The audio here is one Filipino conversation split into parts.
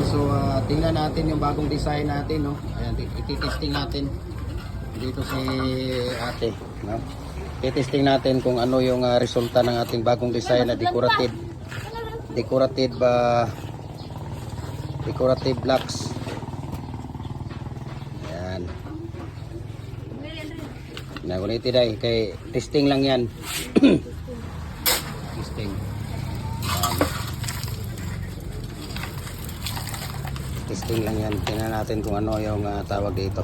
So tingnan natin yung bagong design natin, no. Ayan, ititesting natin dito si ate, no. Ititesting natin kung ano yung resulta ng ating bagong design na decorative blocks. Ayan. Naguniti dai kay testing lang yan. Testing. Testing lang yan. Tingnan natin kung ano yung tawag dito.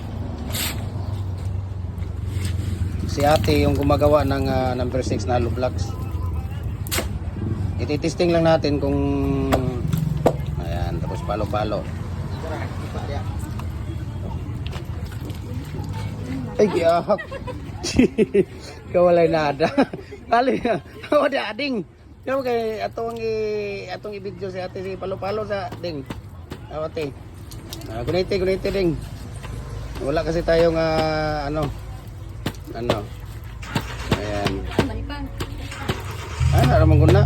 Si ate yung gumagawa ng number 6 na hollow blocks. Ititesting lang natin kung ayan, tapos palo-palo. Ay, giyahak. Kawalay nada. Kali na. Wala ading. Kaya kay atong i-video si ate si palo-palo sa ding. Ate. Gunite ding. Wala kasi tayong ano. Ayan. Naramang guna.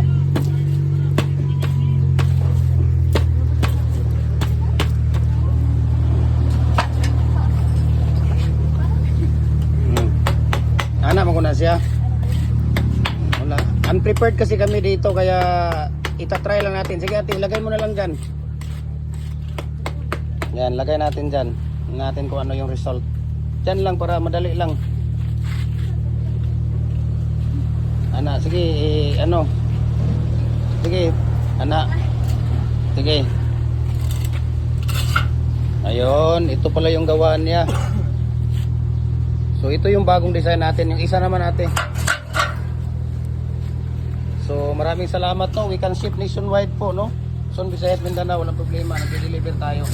Maguna siya. Wala. Unprepared kasi kami dito kaya itatry lang natin. Sige ate, ilagay mo na lang dyan. Yan, lagay natin dyan. Tingnan natin kung ano yung result. Dyan lang para madali lang. Ana, sige, ano. Sige, ana. Sige. Ayun, ito pala yung gawaan niya. So ito yung bagong design natin, yung isa naman natin. So maraming salamat, no. We can ship nationwide po, no. Luzon, Visayas, Mindanao, walang problema, nagde-deliver tayo.